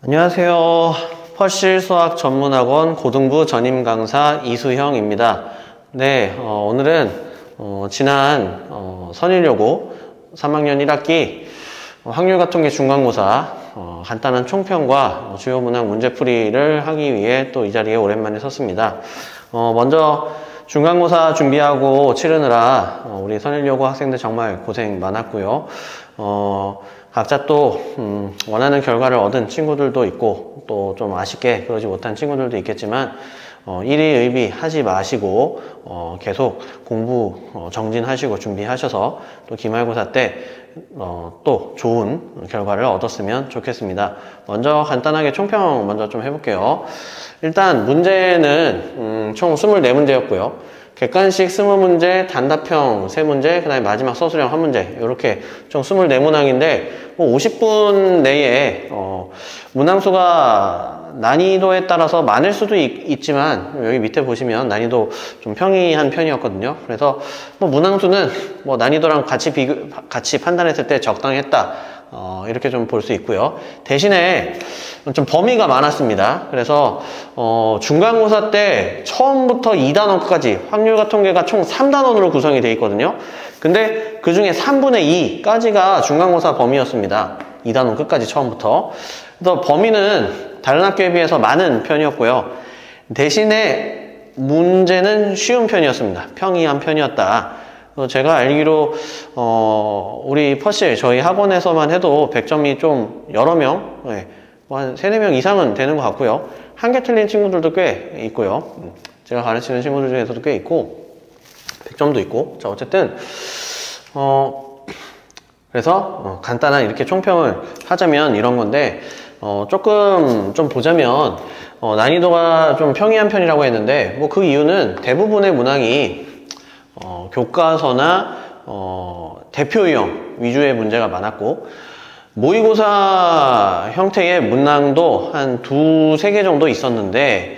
안녕하세요. 퍼실 수학 전문학원 고등부 전임 강사 이수형입니다. 네, 오늘은 지난 선일여고 3학년 1학기 확률가통계 중간고사 간단한 총평과 주요 문항 문제풀이를 하기 위해 또 이 자리에 오랜만에 섰습니다. 먼저 중간고사 준비하고 치르느라 우리 선일여고 학생들 정말 고생 많았고요. 각자 또 원하는 결과를 얻은 친구들도 있고 또 좀 아쉽게 그러지 못한 친구들도 있겠지만 일희의비 하지 마시고 계속 공부 정진하시고 준비하셔서 또 기말고사 때 또 좋은 결과를 얻었으면 좋겠습니다. 먼저 간단하게 총평 먼저 좀 해볼게요. 일단 문제는 총 24문제였고요. 객관식 20문제, 단답형 3문제, 그 다음에 마지막 서술형 1문제 이렇게 총 24문항인데 50분 내에 문항수가 난이도에 따라서 많을 수도 있지만 여기 밑에 보시면 난이도 좀 평이한 편이었거든요. 그래서 문항수는 난이도랑 같이 판단했을 때 적당했다. 이렇게 좀 볼 수 있고요. 대신에 좀 범위가 많았습니다. 그래서 중간고사 때 처음부터 2단원까지 확률과 통계가 총 3단원으로 구성이 되어 있거든요. 근데 그 중에 3분의 2까지가 중간고사 범위였습니다. 2단원 끝까지 처음부터. 그래서 범위는 다른 학교에 비해서 많은 편이었고요. 대신에 문제는 쉬운 편이었습니다. 평이한 편이었다. 제가 알기로 우리 퍼실 저희 학원에서만 해도 100점이 좀 여러 명, 한 3, 4명 이상은 되는 것 같고요. 한 개 틀린 친구들도 꽤 있고요. 제가 가르치는 친구들 중에서도 꽤 있고 100점도 있고. 자, 어쨌든 그래서 간단한 이렇게 총평을 하자면 이런 건데 조금 좀 보자면 난이도가 좀 평이한 편이라고 했는데 그 이유는 대부분의 문항이 교과서나 대표 유형 위주의 문제가 많았고 모의고사 형태의 문항도 한 2, 3개 정도 있었는데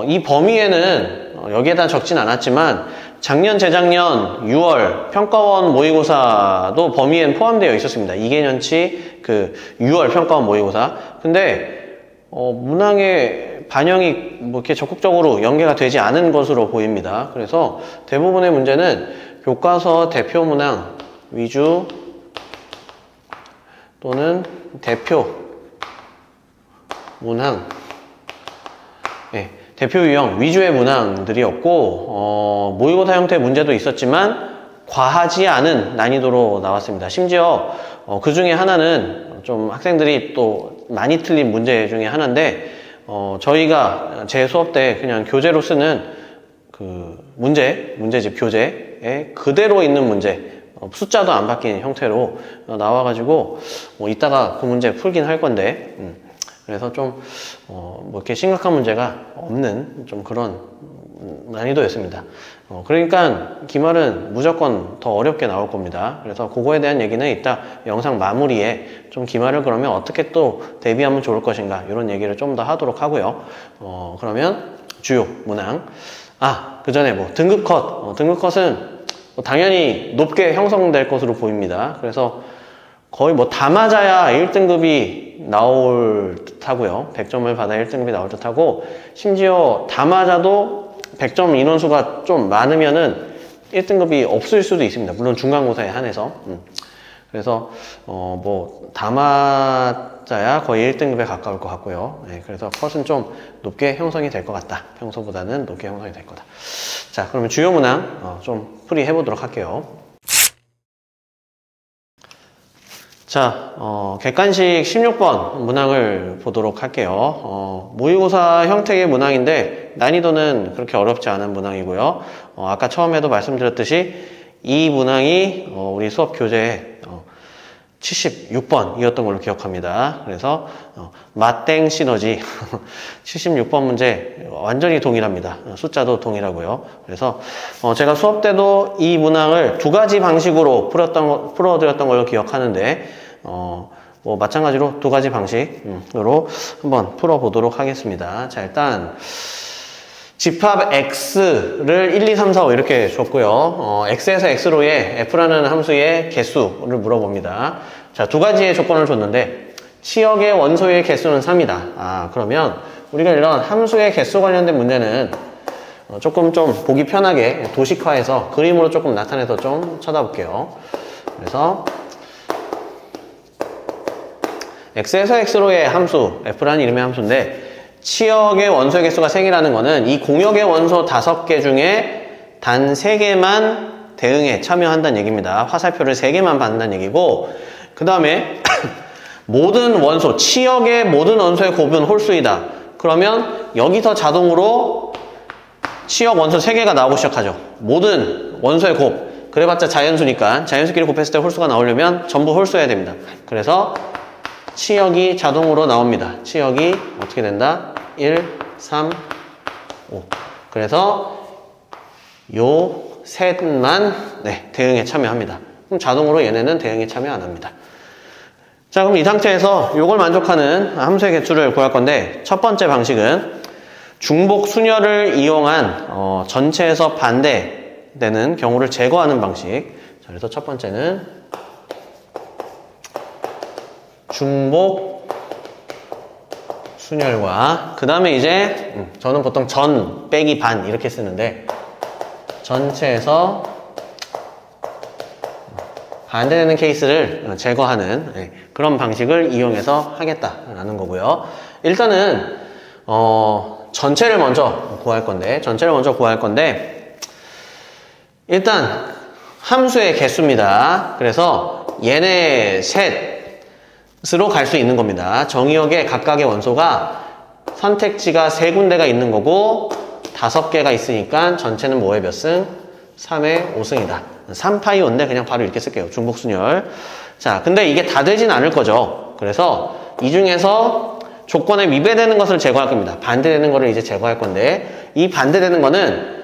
이 범위에는 여기에다 적진 않았지만 작년, 재작년 6월 평가원 모의고사도 범위엔 포함되어 있었습니다. 2개년치 그 6월 평가원 모의고사. 근데 문항의 반영이 이렇게 적극적으로 연계가 되지 않은 것으로 보입니다. 그래서 대부분의 문제는 교과서 대표 문항 위주 또는 대표 문항, 대표 유형 위주의 문항들이었고 모의고사 형태의 문제도 있었지만 과하지 않은 난이도로 나왔습니다. 심지어 그 중에 하나는 좀 학생들이 또 많이 틀린 문제 중에 하나인데 저희가 제 수업 때 그냥 교재로 쓰는 그 문제집 교재에 그대로 있는 문제, 숫자도 안 바뀐 형태로 나와가지고 이따가 그 문제 풀긴 할 건데 그래서 좀 이렇게 심각한 문제가 없는 좀 그런 난이도였습니다. 그러니까 기말은 무조건 더 어렵게 나올 겁니다. 그래서 그거에 대한 얘기는 이따 영상 마무리에 좀 기말을 그러면 어떻게 또 대비하면 좋을 것인가 이런 얘기를 좀 더 하도록 하고요. 그러면 주요 문항. 그 전에 등급 컷. 등급 컷은 당연히 높게 형성될 것으로 보입니다. 그래서 거의 다 맞아야 1등급이 나올 듯 하고요. 100점을 받아야 1등급이 나올 듯 하고 심지어 다 맞아도 100점 인원수가 좀 많으면은 1등급이 없을 수도 있습니다. 물론 중간고사에 한해서. 그래서 다 맞아야 거의 1등급에 가까울 것 같고요. 그래서 컷은 좀 높게 형성이 될 것 같다. 평소보다는 높게 형성이 될 거다. 자, 그러면 주요 문항 좀 풀이해 보도록 할게요. 자, 객관식 16번 문항을 보도록 할게요. 모의고사 형태의 문항인데 난이도는 그렇게 어렵지 않은 문항이고요. 아까 처음에도 말씀드렸듯이 이 문항이 우리 수업 교재에 76번이었던 걸로 기억합니다. 그래서 맞땡 시너지 76번 문제 완전히 동일합니다. 숫자도 동일하고요. 그래서 제가 수업 때도 이 문항을 2가지 방식으로 풀어드렸던 걸로 기억하는데 마찬가지로 2가지 방식으로 한번 풀어보도록 하겠습니다. 자, 일단 집합 x를 1, 2, 3, 4, 5 이렇게 줬고요. x에서 x로의 f라는 함수의 개수를 물어봅니다. 자, 2가지의 조건을 줬는데 치역의 원소의 개수는 3이다. 그러면 우리가 이런 함수의 개수 관련된 문제는 조금 좀 보기 편하게 도식화해서 그림으로 조금 나타내서 좀 쳐다볼게요. 그래서 x에서 x로의 함수, f라는 이름의 함수인데 치역의 원소의 개수가 3개라는 거는 이 공역의 원소 5개 중에 단 3개만 대응에 참여한다는 얘기입니다. 화살표를 3개만 받는다는 얘기고, 그 다음에 모든 원소, 치역의 모든 원소의 곱은 홀수이다. 그러면 여기서 자동으로 치역 원소 3개가 나오기 시작하죠. 모든 원소의 곱. 그래봤자 자연수니까 자연수끼리 곱했을 때 홀수가 나오려면 전부 홀수여야 됩니다. 그래서 치역이 자동으로 나옵니다. 치역이 어떻게 된다? 1, 3, 5. 그래서 요 셋만 대응에 참여합니다. 그럼 자동으로 얘네는 대응에 참여 안 합니다. 자, 그럼 이 상태에서 요걸 만족하는 함수의 개수를 구할 건데, 첫 번째 방식은 중복 순열을 이용한 전체에서 반대되는 경우를 제거하는 방식. 자, 그래서 첫 번째는 중복 순열과, 그 다음에 이제 저는 보통 전 빼기 반 이렇게 쓰는데, 전체에서 반대되는 케이스를 제거하는 그런 방식을 이용해서 하겠다라는 거고요. 일단은 전체를 먼저 구할 건데 일단 함수의 개수입니다. 그래서 얘네 셋으로 갈 수 있는 겁니다. 정의역의 각각의 원소가 선택지가 3군데가 있는 거고 5개가 있으니까 전체는 뭐의 몇 승? 3의 5승이다. 3파이 5인데 그냥 바로 이렇게 쓸게요. 중복순열. 자, 근데 이게 다 되진 않을 거죠. 그래서 이 중에서 조건에 위배되는 것을 제거할 겁니다. 반대되는 거를 이제 제거할 건데, 이 반대되는 거는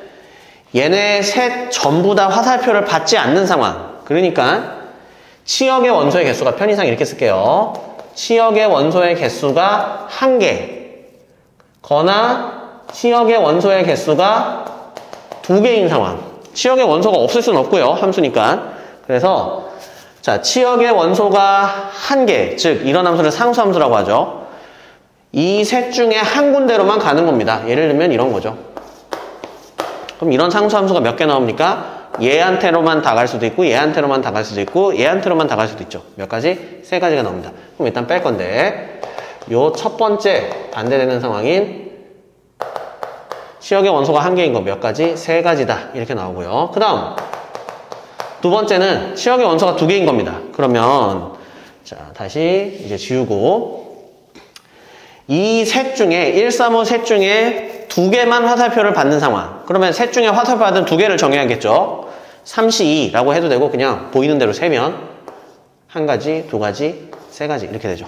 얘네 셋 전부 다 화살표를 받지 않는 상황. 그러니까 치역의 원소의 개수가, 편의상 이렇게 쓸게요. 치역의 원소의 개수가 1개 거나 치역의 원소의 개수가 2개인 상황. 치역의 원소가 없을 수는 없고요. 함수니까. 그래서 자, 치역의 원소가 1개, 즉 이런 함수를 상수함수라고 하죠. 이 셋 중에 한 군데로만 가는 겁니다. 예를 들면 이런 거죠. 그럼 이런 상수함수가 몇 개 나옵니까? 얘한테로만 다 갈 수도 있고, 얘한테로만 다 갈 수도 있고, 얘한테로만 다 갈 수도 있죠. 몇 가지? 3가지가 나옵니다. 그럼 일단 뺄 건데, 요 첫 번째 반대되는 상황인 치역의 원소가 1개인 거 몇 가지? 3가지다. 이렇게 나오고요. 그 다음 두 번째는 치역의 원소가 2개인 겁니다. 그러면 자, 다시 이제 지우고 이 셋 중에 1, 3, 5 셋 중에 2개만 화살표를 받는 상황. 그러면 셋 중에 화살표 받은 2개를 정해야겠죠. 3C2라고 해도 되고 그냥 보이는 대로 세면 1가지, 2가지, 3가지 이렇게 되죠.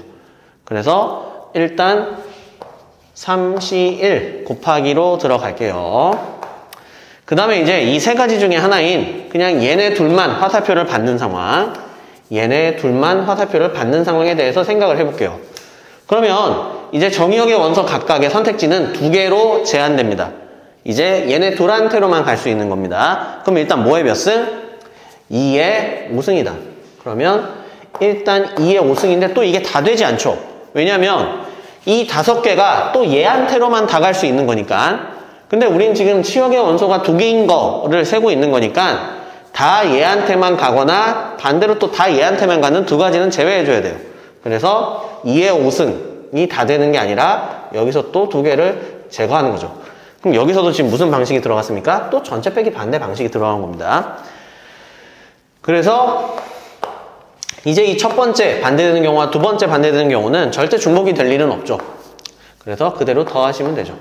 그래서 일단 3C1 곱하기로 들어갈게요. 그 다음에 이제 이 3가지 중에 하나인 그냥 얘네 둘만 화살표를 받는 상황, 얘네 둘만 화살표를 받는 상황에 대해서 생각을 해볼게요. 그러면 이제 정의역의 원소 각각의 선택지는 2개로 제한됩니다. 이제 얘네 둘한테로만 갈 수 있는 겁니다. 그럼 일단 뭐의 몇 승? 2의 5승이다. 그러면 일단 2의 5승인데 또 이게 다 되지 않죠. 왜냐면 이 5개가 또 얘한테로만 다 갈 수 있는 거니까. 근데 우린 지금 치역의 원소가 2개인 거를 세고 있는 거니까 다 얘한테만 가거나 반대로 또 다 얘한테만 가는 2가지는 제외해줘야 돼요. 그래서 2의 5승이 다 되는 게 아니라 여기서 또 2개를 제거하는 거죠. 그럼 여기서도 지금 무슨 방식이 들어갔습니까? 또 전체 빼기 반대 방식이 들어간 겁니다. 그래서 이제 이 첫 번째 반대되는 경우와 두 번째 반대되는 경우는 절대 중복이 될 일은 없죠. 그래서 그대로 더하시면 되죠.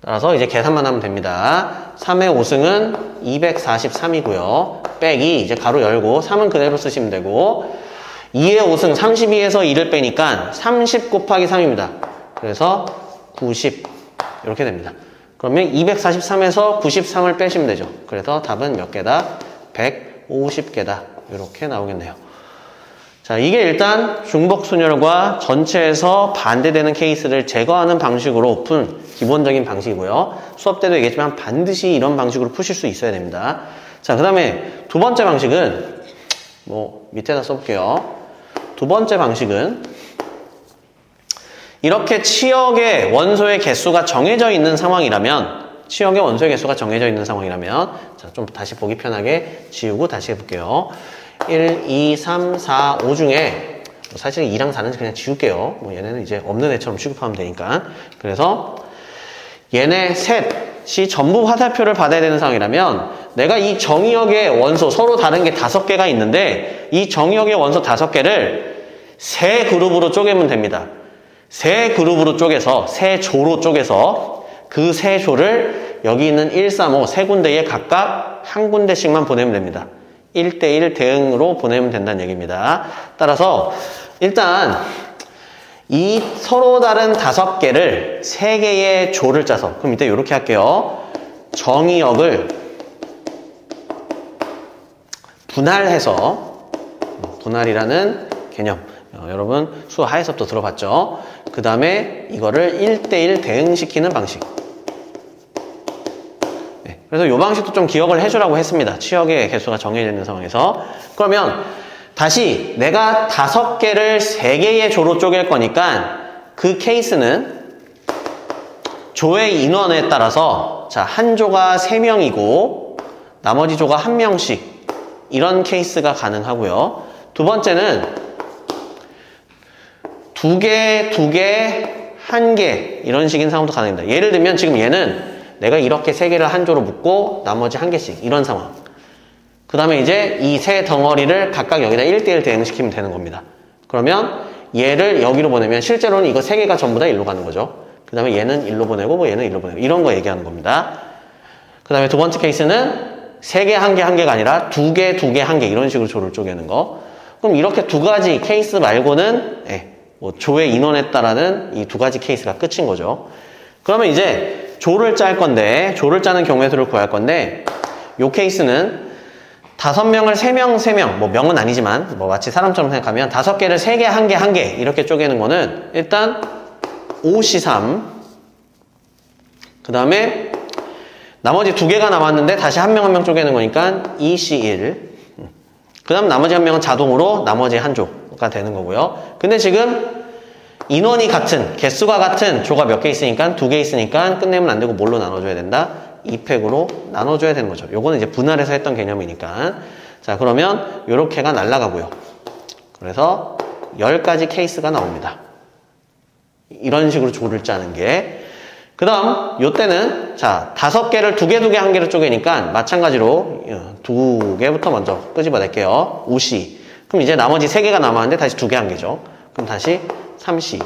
따라서 이제 계산만 하면 됩니다. 3의 5승은 243이고요. 빼기 이제 가로 열고 3은 그대로 쓰시면 되고 2의 5승 32에서 2를 빼니까 30 곱하기 3입니다. 그래서 90 이렇게 됩니다. 그러면 243에서 93을 빼시면 되죠. 그래서 답은 몇 개다? 150개다. 이렇게 나오겠네요. 자, 이게 일단 중복순열과 전체에서 반대되는 케이스를 제거하는 방식으로 푼 기본적인 방식이고요. 수업 때도 얘기했지만 반드시 이런 방식으로 푸실 수 있어야 됩니다. 자, 그 다음에 두 번째 방식은 밑에다 써볼게요. 두 번째 방식은 이렇게 치역의 원소의 개수가 정해져 있는 상황이라면 치역의 원소의 개수가 정해져 있는 상황이라면 자, 좀 다시 보기 편하게 지우고 다시 해볼게요. 1, 2, 3, 4, 5 중에 사실 2랑 4는 그냥 지울게요. 뭐 얘네는 이제 없는 애처럼 취급하면 되니까. 그래서 얘네 셋이 전부 화살표를 받아야 되는 상황이라면 내가 이 정의역의 원소 서로 다른 게 5개가 있는데 이 정의역의 원소 5개를 세 그룹으로 쪼개면 됩니다. 세 그룹으로 쪼개서 세 조로 쪼개서 그 세 조를 여기 있는 1, 3, 5 세 군데에 각각 한 군데씩만 보내면 됩니다. 1대1 대응으로 보내면 된다는 얘기입니다. 따라서 일단 이 서로 다른 5개를 3개의 조를 짜서 그럼 이때 이렇게 할게요. 정의역을 분할해서 분할이라는 개념 여러분 수어 하에서부터 들어봤죠? 그 다음에 이거를 1대1 대응시키는 방식 그래서 이 방식도 좀 기억을 해주라고 했습니다. 치역의 개수가 정해져 있는 상황에서. 그러면 다시 내가 5개를 3개의 조로 쪼갤 거니까 그 케이스는 조의 인원에 따라서 자, 한 조가 3명이고 나머지 조가 1명씩 이런 케이스가 가능하고요. 두 번째는 2개, 2개, 1개 이런 식인 상황도 가능합니다. 예를 들면 지금 얘는 내가 이렇게 3개를 한 조로 묶고 나머지 1개씩 이런 상황. 그 다음에 이제 이 세 덩어리를 각각 여기다 1대1 대응시키면 되는 겁니다. 그러면 얘를 여기로 보내면 실제로는 이거 3개가 전부 다 일로 가는 거죠. 그 다음에 얘는 일로 보내고 뭐 얘는 일로 보내고 이런 거 얘기하는 겁니다. 그 다음에 두 번째 케이스는 3개, 1개, 1개가 아니라 2개, 2개, 1개 이런 식으로 조를 쪼개는 거. 그럼 이렇게 두 가지 케이스 말고는 뭐 조의 인원에 따라는 이 두 가지 케이스가 끝인 거죠. 그러면 이제 조를 짤 건데 조를 짜는 경우의 수를 구할 건데 요 케이스는 5명을 3명, 3명 뭐 명은 아니지만 뭐 마치 사람처럼 생각하면 5개를 3개, 1개, 1개 이렇게 쪼개는 거는 일단 5C3 그 다음에 나머지 2개가 남았는데 다시 한 명 한 명 쪼개는 거니까 2C1 그 다음 나머지 한 명은 자동으로 나머지 한 조가 되는 거고요. 근데 지금 인원이 같은, 개수가 같은 조가 몇 개 있으니까 2개 있으니까 끝내면 안 되고 뭘로 나눠줘야 된다? 2팩으로 나눠줘야 되는 거죠. 요거는 이제 분할해서 했던 개념이니까. 자, 그러면 요렇게가 날라가고요. 그래서 10가지 케이스가 나옵니다. 이런 식으로 조를 짜는 게. 그 다음, 요때는, 자, 5개를 2개, 2개, 1개로 쪼개니까 마찬가지로 2개부터 먼저 끄집어낼게요. 5C. 그럼 이제 나머지 3개가 남았는데 다시 2개, 1개죠. 그럼 다시 3C.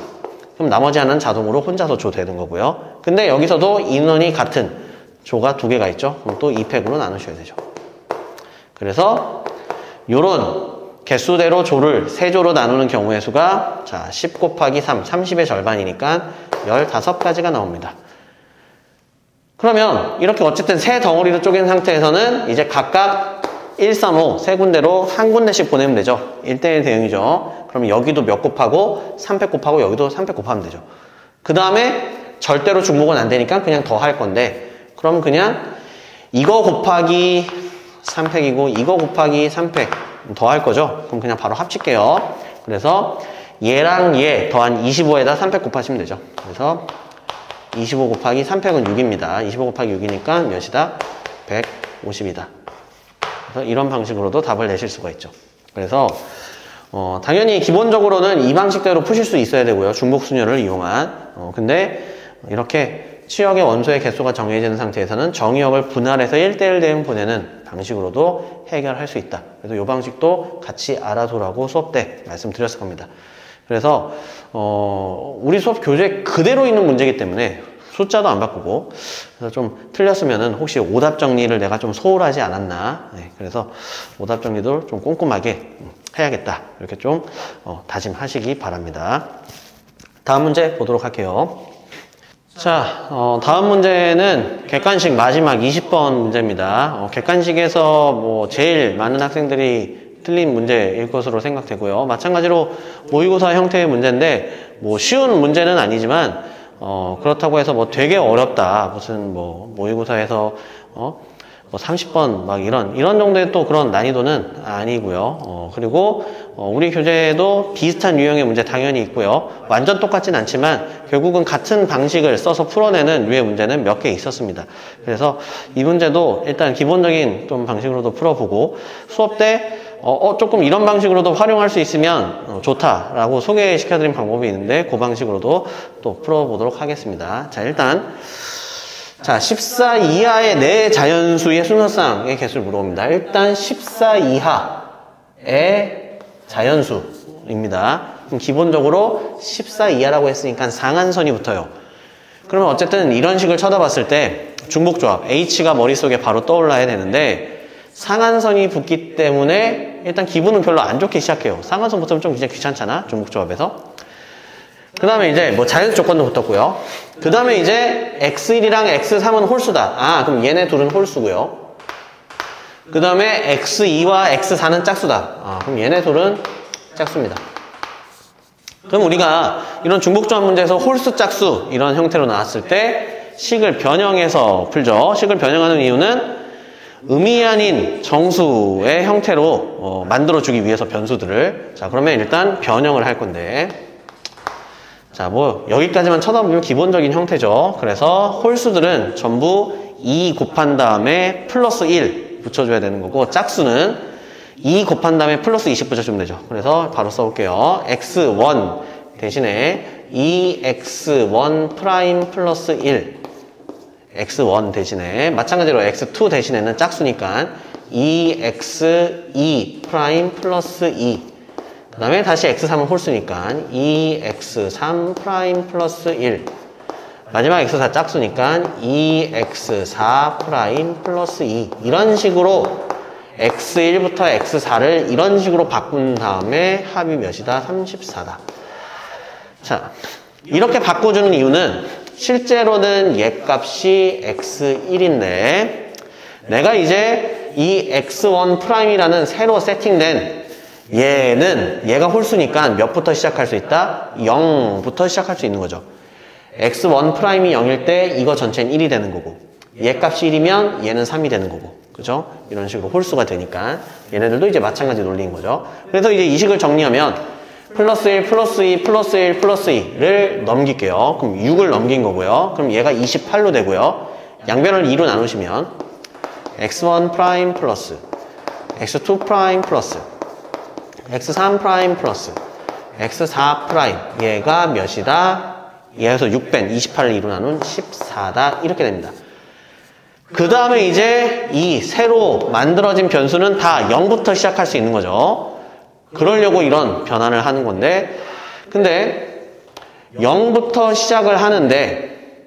그럼 나머지 하나는 자동으로 혼자서 조 되는 거고요. 근데 여기서도 인원이 같은 조가 2개가 있죠. 그럼 또 2팩으로 나누셔야 되죠. 그래서 요런 개수대로 조를 3조로 나누는 경우의 수가 자 10 곱하기 3, 30의 절반이니까 15가지가 나옵니다. 그러면 이렇게 어쨌든 세 덩어리로 쪼갠 상태에서는 이제 각각 1, 3, 5 세 군데로 한 군데씩 보내면 되죠. 1대1 대응이죠. 그럼 여기도 몇 곱하고 3팩 곱하고 여기도 3팩 곱하면 되죠. 그 다음에 절대로 중복은 안 되니까 그냥 더 할 건데 그럼 그냥 이거 곱하기 3팩이고 이거 곱하기 3팩 더 할 거죠. 그럼 그냥 바로 합칠게요. 그래서 얘랑 얘 더한 25에다 3팩 곱하시면 되죠. 그래서 25 곱하기 3팩은 6입니다. 25 곱하기 6이니까 몇이다? 150이다. 그래서 이런 방식으로도 답을 내실 수가 있죠. 그래서 당연히 기본적으로는 이 방식대로 푸실 수 있어야 되고요. 중복순열을 이용한. 근데 이렇게 치역의 원소의 개수가 정해지는 상태에서는 정의역을 분할해서 1대1 대응 보내는 방식으로도 해결할 수 있다. 그래서 이 방식도 같이 알아두라고 수업 때 말씀드렸을 겁니다. 그래서 우리 수업 교재 그대로 있는 문제이기 때문에 숫자도 안 바꾸고 그래서 좀 틀렸으면은 혹시 오답 정리를 내가 좀 소홀하지 않았나 그래서 오답 정리도 좀 꼼꼼하게 해야겠다 이렇게 좀 다짐하시기 바랍니다. 다음 문제 보도록 할게요. 자, 다음 문제는 객관식 마지막 20번 문제입니다. 객관식에서 뭐 제일 많은 학생들이 틀린 문제일 것으로 생각되고요. 마찬가지로 모의고사 형태의 문제인데 뭐 쉬운 문제는 아니지만 그렇다고 해서 뭐 되게 어렵다 무슨 뭐 모의고사에서 뭐 30번 막 이런 정도의 또 그런 난이도는 아니고요. 그리고 우리 교재에도 비슷한 유형의 문제 당연히 있고요. 완전 똑같진 않지만 결국은 같은 방식을 써서 풀어내는 류의 문제는 몇 개 있었습니다. 그래서 이 문제도 일단 기본적인 좀 방식으로도 풀어보고 수업 때 조금 이런 방식으로도 활용할 수 있으면 좋다라고 소개시켜드린 방법이 있는데 그 방식으로도 또 풀어보도록 하겠습니다. 자, 일단 14 이하의 네 자연수의 순서상의 개수를 물어봅니다. 일단 14 이하의 자연수입니다. 그럼 기본적으로 14 이하라고 했으니까 상한선이 붙어요. 그러면 어쨌든 이런 식을 쳐다봤을 때 중복조합 H가 머릿속에 바로 떠올라야 되는데 상한선이 붙기 때문에 일단 기분은 별로 안 좋게 시작해요. 상한선 붙으면 좀 굉장히 귀찮잖아, 중복조합에서. 그 다음에 이제 뭐 자연수 조건도 붙었고요. 그 다음에 이제 x1이랑 x3은 홀수다. 그럼 얘네 둘은 홀수고요. 그 다음에 x2와 x4는 짝수다. 그럼 얘네 둘은 짝수입니다. 그럼 우리가 이런 중복조합 문제에서 홀수 짝수 이런 형태로 나왔을 때 식을 변형해서 풀죠. 식을 변형하는 이유는 음이 아닌 정수의 형태로 만들어주기 위해서 변수들을. 자, 그러면 일단 변형을 할 건데, 자, 뭐 여기까지만 쳐다보면 기본적인 형태죠. 그래서 홀수들은 전부 2 곱한 다음에 플러스 1 붙여줘야 되는 거고, 짝수는 2 곱한 다음에 플러스 20 붙여주면 되죠. 그래서 바로 써볼게요. x1 대신에 2x1 프라임 플러스 1, x1 대신에 마찬가지로 x2 대신에는 짝수니까 2x2 프라임 플러스 2, 그 다음에 다시 x3은 홀수니까 2x3 프라임 플러스 1, 마지막 x4 짝수니까 2x4 프라임 플러스 2. 이런 식으로 x1부터 x4를 이런 식으로 바꾼 다음에 합이 몇이다? 34다. 자, 이렇게 바꿔주는 이유는 실제로는 얘 값이 x1인데 내가 이제 이 x1 프라임이라는 새로 세팅된 얘가 홀수니까 몇부터 시작할 수 있다? 0부터 시작할 수 있는 거죠. x1 프라임이 0일 때 이거 전체는 1이 되는 거고, 얘 값이 1이면 얘는 3이 되는 거고, 그죠? 이런 식으로 홀수가 되니까 얘네들도 이제 마찬가지 논리인 거죠. 그래서 이제 이 식을 정리하면 플러스 1, 플러스 2, 플러스 1, 플러스 2를 넘길게요. 그럼 6을 넘긴 거고요. 그럼 얘가 28로 되고요. 양변을 2로 나누시면 x1 프라임 플러스 x2 프라임 플러스 x3 프라임 플러스 x4 프라임, 얘가 몇이다? 얘에서 6뺀 28을 2로 나눈 14다. 이렇게 됩니다. 그 다음에 이제 이 새로 만들어진 변수는 다 0부터 시작할 수 있는 거죠. 그러려고 이런 변환을 하는 건데, 근데 0부터 시작을 하는데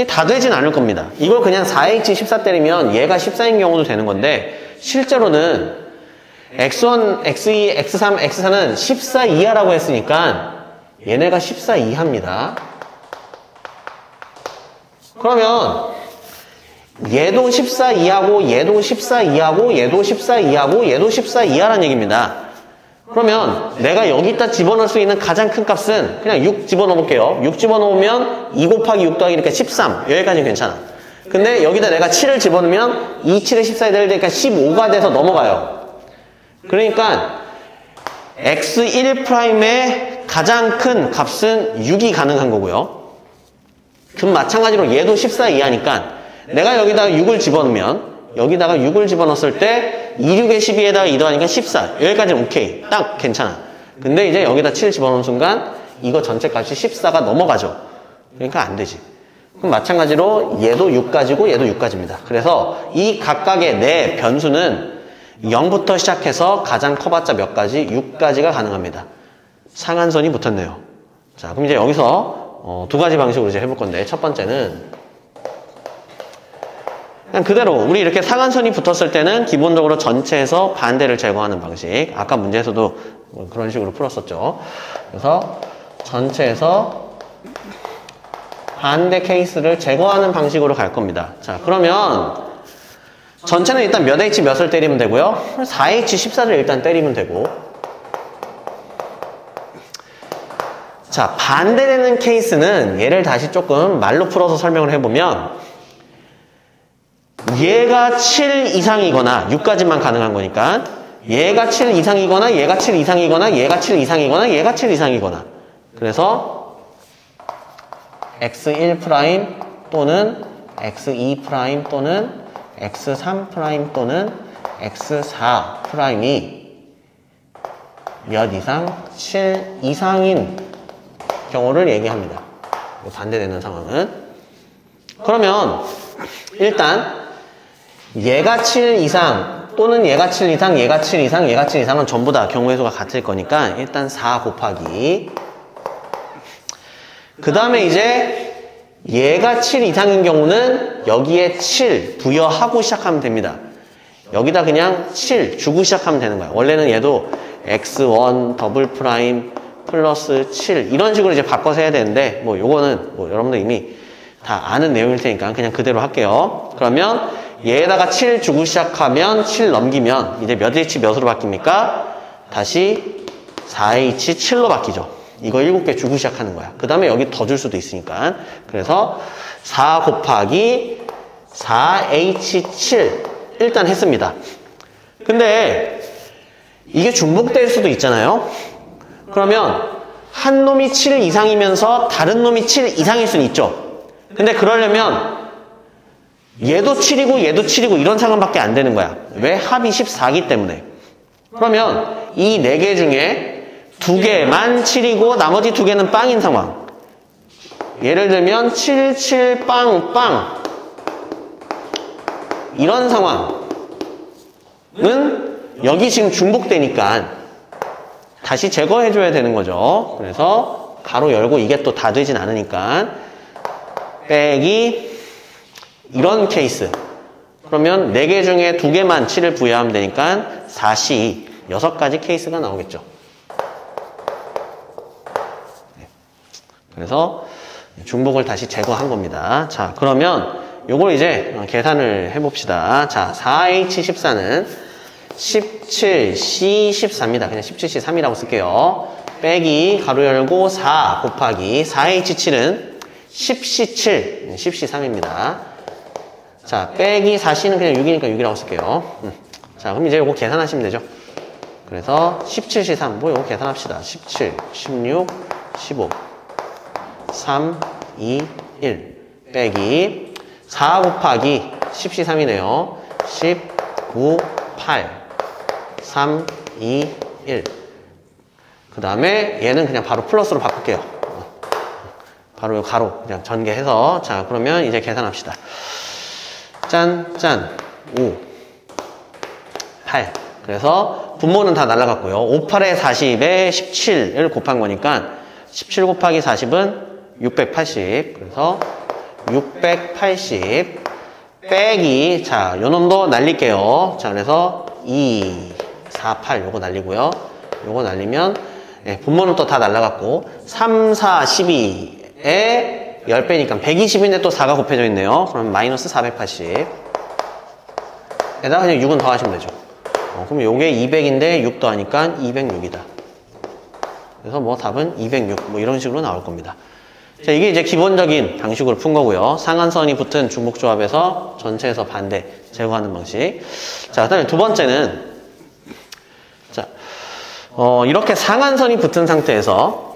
다 되진 않을 겁니다. 이걸 그냥 4H 14 때리면 얘가 14인 경우도 되는 건데, 실제로는 x1, x2, x3, x4는 14 이하라고 했으니까 얘네가 14 이하입니다. 그러면 얘도 14 이하고 얘도 14 이하고 얘도 14 이하고 얘도 14 이하란 얘기입니다. 그러면 내가 여기다 집어넣을 수 있는 가장 큰 값은 그냥 6 집어넣어 볼게요. 6 집어넣으면 2 곱하기 6 더하기니까 13. 여기까지는 괜찮아. 근데 여기다 내가 7을 집어넣으면 2, 7에 14에 되니까 15가 돼서 넘어가요. 그러니까 x1'의 가장 큰 값은 6이 가능한 거고요. 그럼 마찬가지로 얘도 14 이하니까 내가 여기다가 6을 집어넣으면, 여기다가 6을 집어넣었을 때 2, 6에 12에다가 2 더하니까 14. 여기까지는 오케이. 딱 괜찮아. 근데 이제 여기다 7 집어넣는 순간 이거 전체 값이 14가 넘어가죠. 그러니까 안 되지. 그럼 마찬가지로 얘도 6 가지고 얘도 6 가지입니다. 그래서 이 각각의 네 변수는 0부터 시작해서 가장 커봤자 몇 가지? 6가지가 가능합니다. 상한선이 붙었네요. 자, 그럼 이제 여기서 두 가지 방식으로 이제 해볼 건데, 첫 번째는 그냥 그대로 우리 이렇게 상한선이 붙었을 때는 기본적으로 전체에서 반대를 제거하는 방식. 아까 문제에서도 그런 식으로 풀었었죠. 그래서 전체에서 반대 케이스를 제거하는 방식으로 갈 겁니다. 자, 그러면 전체는 일단 몇 H 몇을 때리면 되고요. 4H 14를 일단 때리면 되고. 자, 반대되는 케이스는 얘를 다시 조금 말로 풀어서 설명을 해보면 얘가 7 이상이거나 6까지만 가능한 거니까 얘가 7 이상이거나 얘가 7 이상이거나 얘가 7 이상이거나 얘가 7 이상이거나 그래서 x1' 또는 x2' 또는 x3' 또는 x4'이 몇 이상? 7 이상인 경우를 얘기합니다. 반대되는 상황은. 그러면 일단 얘가 7 이상 또는 얘가 7 이상, 얘가 7 이상, 얘가 7 이상은 전부 다 경우의 수가 같을 거니까 일단 4 곱하기 그 다음에 이제 얘가 7 이상인 경우는 여기에 7 부여하고 시작하면 됩니다. 여기다 그냥 7 주고 시작하면 되는 거야. 원래는 얘도 x1 더블 프라임 플러스 7 이런 식으로 이제 바꿔서 해야 되는데 뭐 요거는 뭐 여러분들 이미 다 아는 내용일 테니까 그냥 그대로 할게요. 그러면 얘에다가 7 주고 시작하면 7 넘기면 이제 몇 H 몇으로 바뀝니까? 다시 4H 7로 바뀌죠. 이거 7개 주고 시작하는 거야. 그 다음에 여기 더 줄 수도 있으니까. 그래서 4 곱하기 4H7 일단 했습니다. 근데 이게 중복될 수도 있잖아요. 그러면 한 놈이 7 이상이면서 다른 놈이 7 이상일 수는 있죠. 근데 그러려면 얘도 7이고 얘도 7이고 이런 상황밖에 안 되는 거야. 왜? 합이 14기 때문에. 그러면 이 4개 중에 2개만 7이고 나머지 2개는 빵인 상황. 예를 들면 7, 7, 빵, 빵 이런 상황은 여기 지금 중복되니까 다시 제거해줘야 되는 거죠. 그래서 가로 열고 이게 또 다 되진 않으니까 빼기 이런 케이스. 그러면 4개 중에 2개만 7을 부여하면 되니까 4C 6가지 케이스가 나오겠죠. 그래서 중복을 다시 제거한 겁니다. 자, 그러면 요걸 이제 계산을 해봅시다. 자, 4H14는 17C14입니다. 그냥 17C3이라고 쓸게요. 빼기 가로 열고 4 곱하기 4H7은 10C7, 10C3입니다. 자, 빼기 4C는 그냥 6이니까 6이라고 쓸게요. 자, 그럼 이제 요거 계산하시면 되죠. 그래서 17C3, 뭐 요거 계산합시다. 17, 16, 15, 3, 2, 1 빼기 4 곱하기 10C3이네요. 10, 9, 8, 3, 2, 1 그 다음에 얘는 그냥 바로 플러스로 바꿀게요. 바로 요 가로 그냥 전개해서 자 그러면 이제 계산합시다. 짠, 짠, 5, 8 그래서 분모는 다 날라갔고요. 5, 8에 40에 17을 곱한 거니까 17 곱하기 40은 680 그래서 680 빼기 자 요놈도 날릴게요. 자 그래서 2, 4, 8 요거 날리고요. 요거 날리면 예, 분모는 또 다 날라갔고 3, 4, 12에 10배니까 120인데 또 4가 곱해져 있네요. 그럼 마이너스 480 에다가 그냥 6은 더하시면 되죠. 그럼 요게 200인데 6 더하니까 206이다. 그래서 뭐 답은 206 뭐 이런 식으로 나올 겁니다. 자, 이게 이제 기본적인 방식으로 푼 거고요. 상한선이 붙은 중복조합에서 전체에서 반대 제거하는 방식. 자, 그다음에 두 번째는 자, 이렇게 상한선이 붙은 상태에서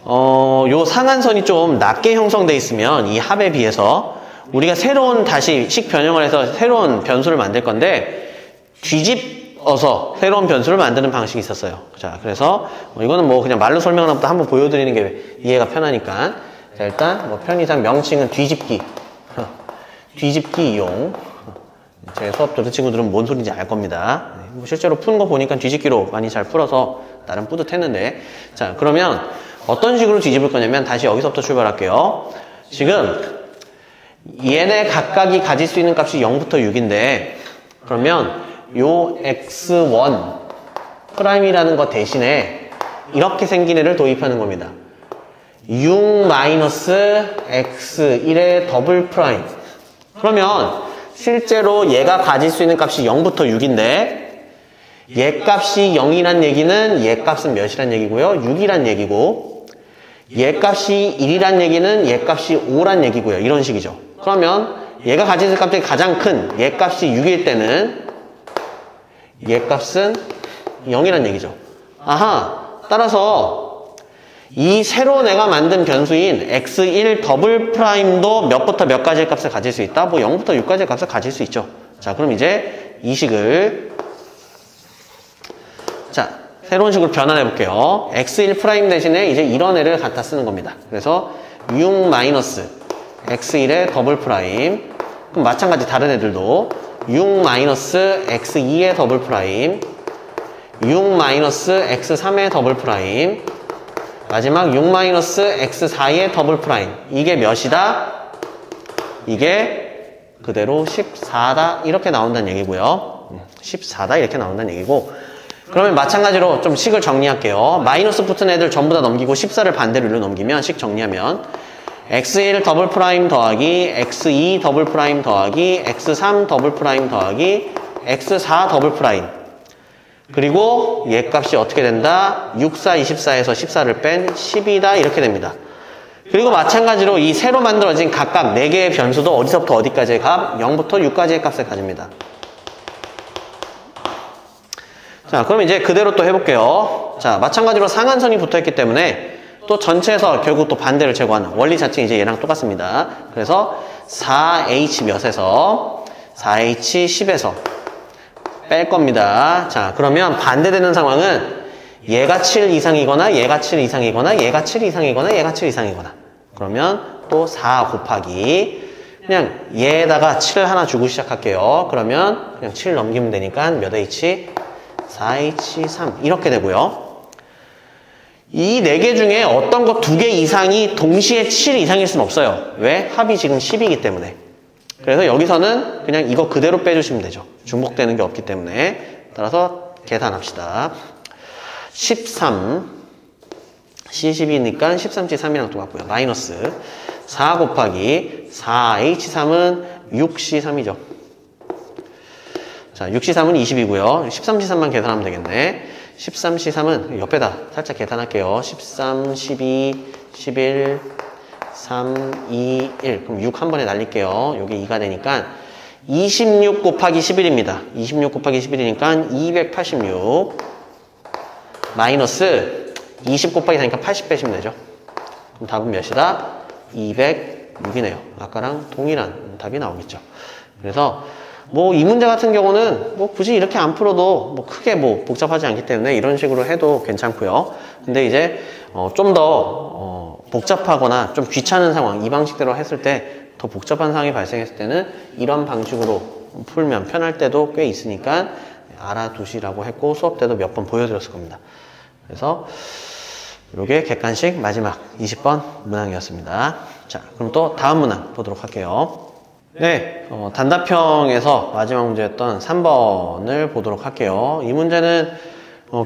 요 상한선이 좀 낮게 형성돼 있으면 이 합에 비해서 우리가 새로운 다시 식 변형을 해서 새로운 변수를 만들 건데 뒤집어서 새로운 변수를 만드는 방식이 있었어요. 자, 그래서 이거는 뭐 그냥 말로 설명하는 것보다 한번 보여드리는 게 이해가 편하니까. 자, 일단 뭐 편의상 명칭은 뒤집기. 뒤집기 이용. 제 수업 들은 친구들은 뭔 소리인지 알 겁니다. 뭐 실제로 푸는 거 보니까 뒤집기로 많이 잘 풀어서 나름 뿌듯했는데. 자, 그러면 어떤 식으로 뒤집을 거냐면 다시 여기서부터 출발할게요. 지금 얘네 각각이 가질 수 있는 값이 0부터 6인데 그러면 요 x1 프라임이라는 거 대신에 이렇게 생긴 애를 도입하는 겁니다. 6 마이너스 x1의 더블 프라임. 그러면 실제로 얘가 가질 수 있는 값이 0부터 6인데 얘 값이 0이란 얘기는 얘 값은 몇이란 얘기고요? 6이란 얘기고 얘값이 1이란 얘기는 얘값이 5란 얘기고요. 이런 식이죠. 그러면 얘가 가진 값이 가장 큰 얘값이 6일 때는 얘값은 0이란 얘기죠. 아하, 따라서 이 새로 내가 만든 변수인 x1 더블 프라임도 몇부터 몇 가지의 값을 가질 수 있다? 뭐 0부터 6가지의 값을 가질 수 있죠. 자, 그럼 이제 이 식을 자, 새로운 식으로 변환해 볼게요. x1 프라임 대신에 이제 이런 애를 갖다 쓰는 겁니다. 그래서 6 마이너스 x1의 더블 프라임, 그럼 마찬가지 다른 애들도 6 마이너스 x2의 더블 프라임, 6 마이너스 x3의 더블 프라임, 마지막 6 마이너스 x4의 더블 프라임. 이게 몇이다? 이게 그대로 14다 이렇게 나온다는 얘기고요. 14다 이렇게 나온다는 얘기고, 그러면 마찬가지로 좀 식을 정리할게요. 마이너스 붙은 애들 전부 다 넘기고 14를 반대로 일로 넘기면, 식 정리하면 x1 더블 프라임 더하기 x2 더블 프라임 더하기 x3 더블 프라임 더하기 x4 더블 프라임, 그리고 얘 값이 어떻게 된다? 6, 4, 24에서 14를 뺀 12다 이렇게 됩니다. 그리고 마찬가지로 이 새로 만들어진 각각 4개의 변수도 어디서부터 어디까지의 값? 0부터 6까지의 값을 가집니다. 자, 그럼 이제 그대로 또 해볼게요. 자, 마찬가지로 상한선이 붙어있기 때문에 또 전체에서 결국 또 반대를 제거하는 원리 자체 이제 얘랑 똑같습니다. 그래서 4h 몇에서 4h 10에서 뺄 겁니다. 자, 그러면 반대되는 상황은 얘가 7 이상이거나 얘가 7 이상이거나 얘가 7 이상이거나 얘가 7 이상이거나, 그러면 또 4 곱하기 그냥 얘에다가 7 하나 주고 시작할게요. 그러면 그냥 7 넘기면 되니까 몇 h? 4h3 이렇게 되고요. 이 4개 중에 어떤 것 2개 이상이 동시에 7 이상일 수는 없어요. 왜? 합이 지금 10이기 때문에. 그래서 여기서는 그냥 이거 그대로 빼주시면 되죠. 중복되는 게 없기 때문에. 따라서 계산합시다. 13 C12니까 13C 3이랑 똑같고요. 마이너스 4 곱하기 4H3은 6C3이죠. 자, 6C3은 20이고요. 13C3만 계산하면 되겠네. 13C3은 옆에다 살짝 계산할게요. 13, 12, 11, 3, 2, 1. 그럼 6 한 번에 날릴게요. 여기 2가 되니까 26 곱하기 11입니다. 26 곱하기 11이니까 286 마이너스 20 곱하기 4니까 80 빼시면 되죠. 그럼 답은 몇이다? 206이네요. 아까랑 동일한 답이 나오겠죠. 그래서 뭐 이 문제 같은 경우는 뭐 굳이 이렇게 안 풀어도 뭐 크게 뭐 복잡하지 않기 때문에 이런 식으로 해도 괜찮고요. 근데 이제 좀 더 복잡하거나 좀 귀찮은 상황, 이 방식대로 했을 때 더 복잡한 상황이 발생했을 때는 이런 방식으로 풀면 편할 때도 꽤 있으니까 알아두시라고 했고, 수업 때도 몇 번 보여드렸을 겁니다. 그래서 이게 객관식 마지막 20번 문항이었습니다. 자, 그럼 또 다음 문항 보도록 할게요. 네, 단답형에서 마지막 문제였던 3번을 보도록 할게요. 이 문제는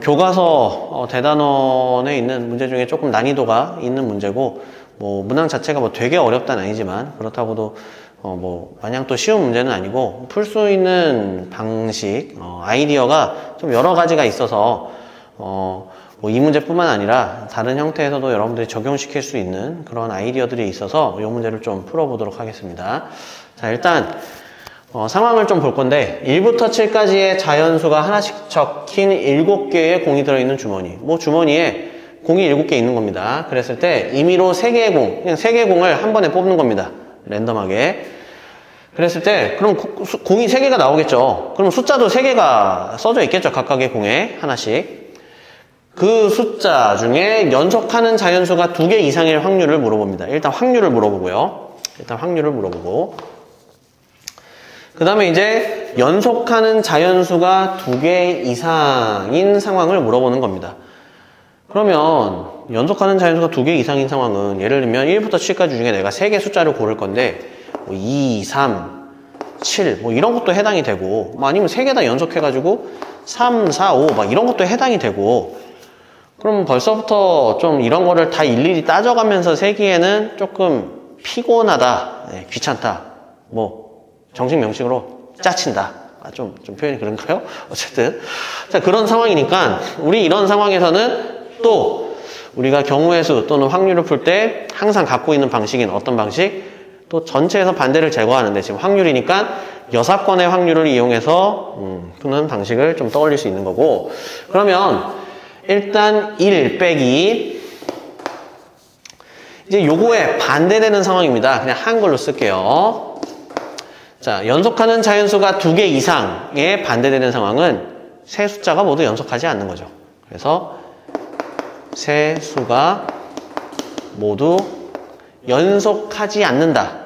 교과서 대단원에 있는 문제 중에 조금 난이도가 있는 문제고, 뭐 문항 자체가 뭐 되게 어렵다는 아니지만 그렇다고도 뭐 마냥 또 쉬운 문제는 아니고, 풀 수 있는 방식, 아이디어가 좀 여러 가지가 있어서 뭐 이 문제뿐만 아니라 다른 형태에서도 여러분들이 적용시킬 수 있는 그런 아이디어들이 있어서 이 문제를 좀 풀어보도록 하겠습니다. 자, 일단 상황을 좀 볼 건데, 1부터 7까지의 자연수가 하나씩 적힌 7개의 공이 들어있는 주머니. 뭐 주머니에 공이 7개 있는 겁니다. 그랬을 때 임의로 3개의 공, 그냥 3개의 공을 한 번에 뽑는 겁니다. 랜덤하게. 그랬을 때 그럼 공이 3개가 나오겠죠. 그럼 숫자도 3개가 써져 있겠죠. 각각의 공에 하나씩. 그 숫자 중에 연속하는 자연수가 2개 이상일 확률을 물어봅니다. 일단 확률을 물어보고요. 그 다음에 이제 연속하는 자연수가 2개 이상인 상황을 물어보는 겁니다. 그러면 연속하는 자연수가 2개 이상인 상황은 예를 들면 1부터 7까지 중에 내가 3개 숫자를 고를 건데 뭐 2, 3, 7 뭐 이런 것도 해당이 되고, 뭐 아니면 3개 다 연속해가지고 3, 4, 5 막 이런 것도 해당이 되고, 그럼 벌써부터 좀 이런 거를 다 일일이 따져가면서 세기에는 조금 피곤하다, 네, 귀찮다, 뭐 정식 명칭으로 짜친다, 좀 표현이 그런가요? 어쨌든 자, 그런 상황이니까 우리 이런 상황에서는 또 우리가 경우의 수 또는 확률을 풀 때 항상 갖고 있는 방식인 어떤 방식? 또 전체에서 반대를 제거하는데 지금 확률이니까 여사건의 확률을 이용해서 푸는 방식을 좀 떠올릴 수 있는 거고, 그러면 일단 1 빼기 이제 요거에 반대되는 상황입니다. 그냥 한글로 쓸게요. 자, 연속하는 자연수가 2개 이상에 반대되는 상황은 세 숫자가 모두 연속하지 않는 거죠. 그래서 세 수가 모두 연속하지 않는다.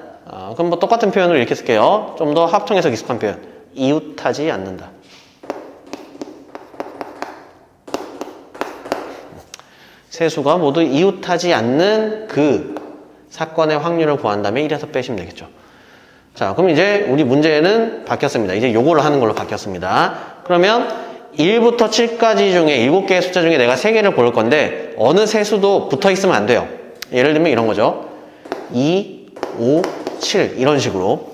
그럼 뭐 똑같은 표현을 이렇게 쓸게요. 좀 더 합통해서 익숙한 표현. 이웃하지 않는다. 세 수가 모두 이웃하지 않는 그 사건의 확률을 구한 다음에 1에서 빼시면 되겠죠. 자, 그럼 이제 우리 문제는 바뀌었습니다. 이제 요거를 하는 걸로 바뀌었습니다. 그러면 1부터 7까지 중에 7개의 숫자 중에 내가 3개를 고를 건데 어느 세 수도 붙어 있으면 안 돼요. 예를 들면 이런 거죠. 2, 5, 7 이런 식으로.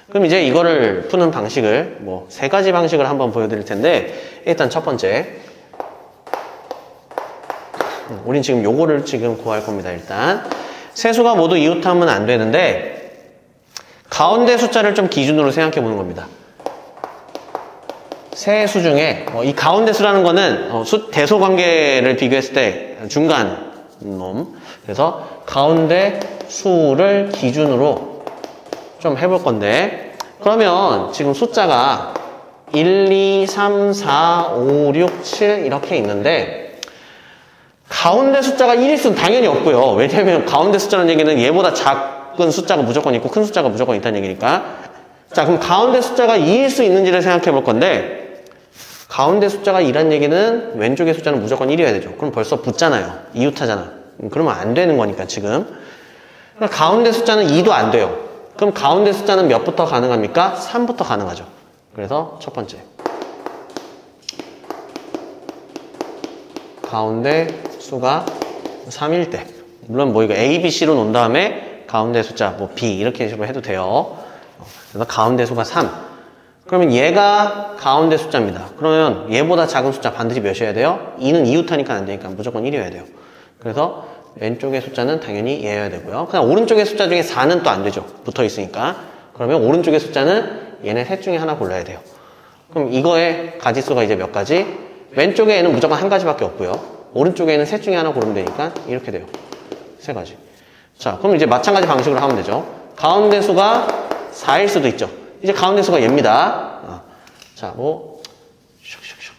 그럼 이제 이거를 푸는 방식을 뭐 3가지 방식을 한번 보여드릴 텐데, 일단 첫 번째, 우린 지금 요거를 지금 구할 겁니다. 일단 세 수가 모두 이웃하면 안 되는데 가운데 숫자를 좀 기준으로 생각해 보는 겁니다. 세 수 중에 이 가운데 수라는 거는 대소 관계를 비교했을 때 중간 놈, 그래서 가운데 수를 기준으로 좀 해볼 건데, 그러면 지금 숫자가 1, 2, 3, 4, 5, 6, 7 이렇게 있는데 가운데 숫자가 1일 수는 당연히 없고요. 왜냐하면 가운데 숫자라는 얘기는 얘보다 작은 숫자가 무조건 있고 큰 숫자가 무조건 있다는 얘기니까. 자, 그럼 가운데 숫자가 2일 수 있는지를 생각해 볼 건데, 가운데 숫자가 2란 얘기는 왼쪽의 숫자는 무조건 1이어야 되죠. 그럼 벌써 붙잖아요. 이웃하잖아. 그러면 안 되는 거니까 지금. 그러니까 가운데 숫자는 2도 안 돼요. 그럼 가운데 숫자는 몇부터 가능합니까? 3부터 가능하죠. 그래서 첫 번째, 가운데 수가 3일 때, 물론 뭐 이거 A, B, C로 놓은 다음에 가운데 숫자 뭐 B 이렇게 식으로 해도 돼요. 그래서 가운데 수가 3. 그러면 얘가 가운데 숫자입니다. 그러면 얘보다 작은 숫자 반드시 몇이어야 돼요? 2는 이웃하니까 안 되니까 무조건 1이어야 돼요. 그래서 왼쪽의 숫자는 당연히 얘여야 되고요. 그냥 오른쪽의 숫자 중에 4는 또 안 되죠. 붙어 있으니까. 그러면 오른쪽의 숫자는 얘네 셋 중에 하나 골라야 돼요. 그럼 이거의 가지수가 이제 몇 가지? 왼쪽에 얘는 무조건 한 가지밖에 없고요. 오른쪽에 얘는 셋 중에 하나 고르면 되니까 이렇게 돼요. 3가지. 자, 그럼 이제 마찬가지 방식으로 하면 되죠. 가운데 수가 4일 수도 있죠. 이제 가운데 수가 얘입니다. 자, 뭐 슉슉슉.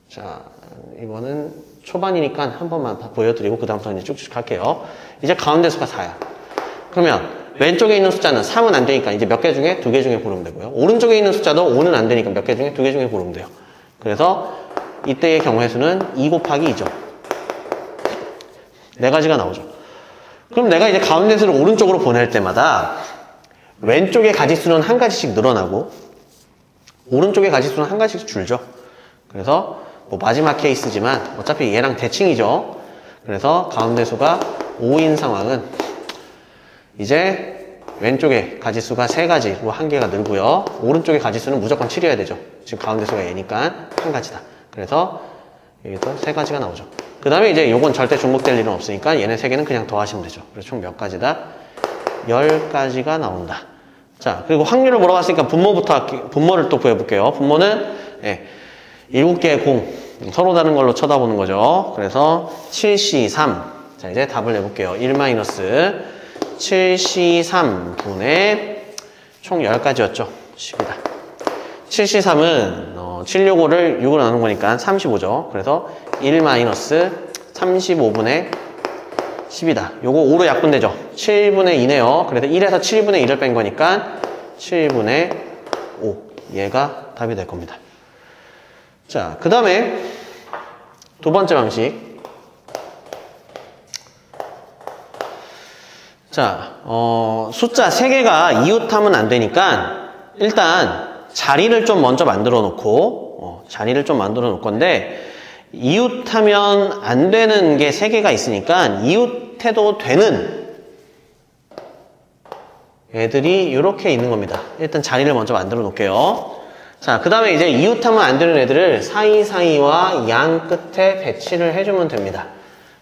자, 이거는 초반이니까 한 번만 보여드리고 그 다음부터 이제 쭉쭉 할게요. 이제 가운데 수가 4야. 그러면 왼쪽에 있는 숫자는 3은 안 되니까 이제 몇 개 중에 2개 중에 고르면 되고요. 오른쪽에 있는 숫자도 5는 안 되니까 몇 개 중에 2개 중에 고르면 돼요. 그래서 이때의 경우의 수는 2 곱하기 2죠. 4가지가 나오죠. 그럼 내가 이제 가운데 수를 오른쪽으로 보낼 때마다 왼쪽의 가지수는 한 가지씩 늘어나고 오른쪽의 가지수는 한 가지씩 줄죠. 그래서 뭐 마지막 케이스지만 어차피 얘랑 대칭이죠. 그래서 가운데 수가 5인 상황은 이제 왼쪽의 가지수가 3가지로 한 개가 늘고요. 오른쪽의 가지수는 무조건 7이어야 되죠. 지금 가운데 수가 얘니까 한 가지다. 그래서 여기도 3가지가 나오죠. 그 다음에 이제 요건 절대 중복될 일은 없으니까 얘네 3개는 그냥 더하시면 되죠. 그래서 총 몇 가지다? 10가지가 나온다. 자, 그리고 확률을 물어봤으니까 분모를 또 구해볼게요. 분모는 7개의 공, 서로 다른 걸로 쳐다보는 거죠. 그래서 7C3. 자, 이제 답을 내볼게요. 7C3분의 총 10가지였죠. 10이다. 7C3은 765를 6으로 나눈 거니까 35죠. 그래서 1-35분의 10이다. 요거 5로 약분되죠. 7분의 2네요. 그래서 1에서 7분의 1을 뺀 거니까 7분의 5. 얘가 답이 될 겁니다. 자, 그 다음에 두 번째 방식. 자, 숫자 3개가 이웃하면 안 되니까 일단 자리를 좀 먼저 만들어 놓고 자리를 좀 만들어 놓을 건데, 이웃하면 안 되는 게 3개가 있으니까 이웃해도 되는 애들이 이렇게 있는 겁니다. 일단 자리를 먼저 만들어 놓을게요. 자, 그 다음에 이제 이웃하면 안 되는 애들을 사이사이와 양 끝에 배치를 해주면 됩니다.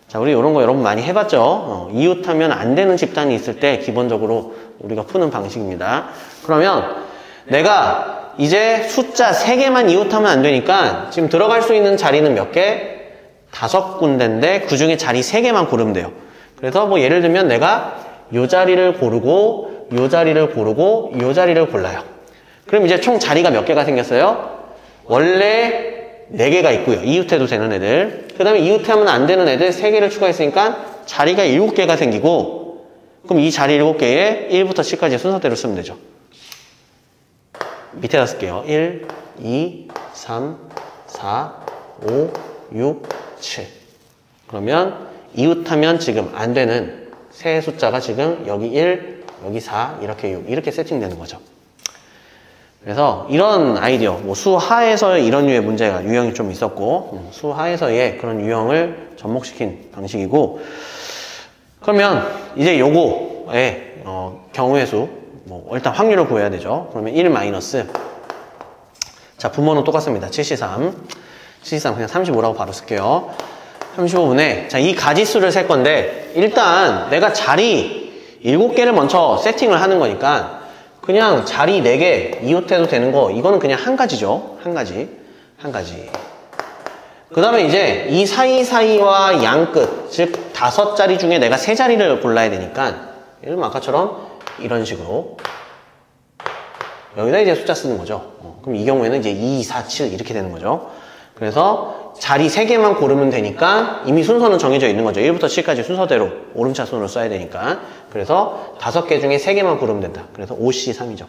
자, 우리 이런 거 여러분 많이 해봤죠? 이웃하면 안 되는 집단이 있을 때 기본적으로 우리가 푸는 방식입니다. 그러면 내가 이제 숫자 3개만 이웃하면 안 되니까 지금 들어갈 수 있는 자리는 몇 개? 5군데인데 그 중에 자리 3개만 고르면 돼요. 그래서 뭐 예를 들면 내가 요 자리를 고르고 요 자리를 고르고 요 자리를 골라요. 그럼 이제 총 자리가 몇 개가 생겼어요? 원래 4개가 있고요. 이웃해도 되는 애들. 그 다음에 이웃하면 안 되는 애들 3개를 추가했으니까 자리가 7개가 생기고, 그럼 이 자리 7개에 1부터 10까지 순서대로 쓰면 되죠. 밑에다 쓸게요. 1, 2, 3, 4, 5, 6, 7. 그러면 이웃하면 지금 안 되는 세 숫자가 지금 여기 1, 여기 4, 이렇게 6, 이렇게 세팅되는 거죠. 그래서 이런 아이디어, 뭐 수하에서 이런 류의 문제가 유형이 좀 있었고, 수하에서의 그런 유형을 접목시킨 방식이고, 그러면 이제 요거의 경우의 수, 뭐 일단 확률을 구해야 되죠. 그러면 1 마이너스, 자 분모는 똑같습니다. 7C3 그냥 35라고 바로 쓸게요. 35분의, 자 이 가지수를 셀 건데 일단 내가 자리 7개를 먼저 세팅을 하는 거니까 그냥 자리 4개 이웃해도 되는 거, 이거는 그냥 한 가지죠. 한 가지. 그 다음에 이제 이 사이사이와 양끝, 즉 5자리 중에 내가 3자리를 골라야 되니까, 예를 들면 아까처럼 이런 식으로 여기다 이제 숫자 쓰는 거죠. 그럼 이 경우에는 이제 2, 4, 7 이렇게 되는 거죠. 그래서 자리 3개만 고르면 되니까 이미 순서는 정해져 있는 거죠. 1부터 7까지 순서대로 오름차순으로 써야 되니까. 그래서 5개 중에 3개만 고르면 된다. 그래서 5C3이죠.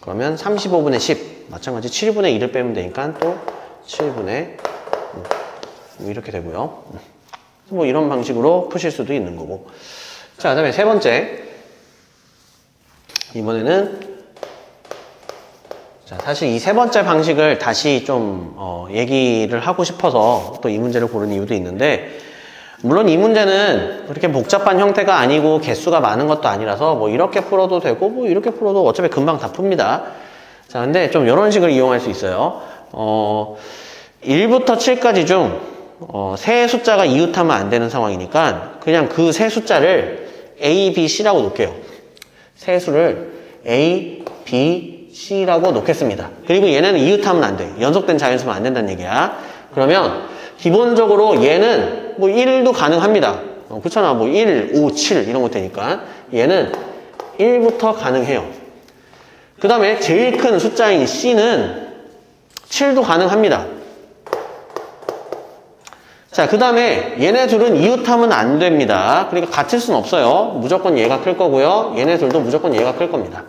그러면 35분의 10, 마찬가지 7분의 1을 빼면 되니까 또 7분의 5 이렇게 되고요. 뭐 이런 방식으로 푸실 수도 있는 거고. 자, 그 다음에 세 번째, 이번에는 자, 사실 이 세 번째 방식을 다시 좀 얘기를 하고 싶어서 또 이 문제를 고른 이유도 있는데, 물론 이 문제는 그렇게 복잡한 형태가 아니고 개수가 많은 것도 아니라서 뭐 이렇게 풀어도 되고 뭐 이렇게 풀어도 어차피 금방 다 풉니다. 자, 근데 좀 이런 식을 이용할 수 있어요. 1부터 7까지 중 세 숫자가 이웃하면 안 되는 상황이니까 그냥 그 세 숫자를 A, B, C라고 놓을게요. 세 수를 A, B, C라고 놓겠습니다. 그리고 얘네는 이웃하면 안 돼. 연속된 자연수면 안 된다는 얘기야. 그러면 기본적으로 얘는 뭐 1도 가능합니다. 그렇잖아. 뭐 1, 5, 7 이런 거 되니까 얘는 1부터 가능해요. 그 다음에 제일 큰 숫자인 C는 7도 가능합니다. 자, 그 다음에 얘네 둘은 이웃하면 안 됩니다. 그러니까 같을 순 없어요. 무조건 얘가 클 거고요. 얘네 둘도 무조건 얘가 클 겁니다.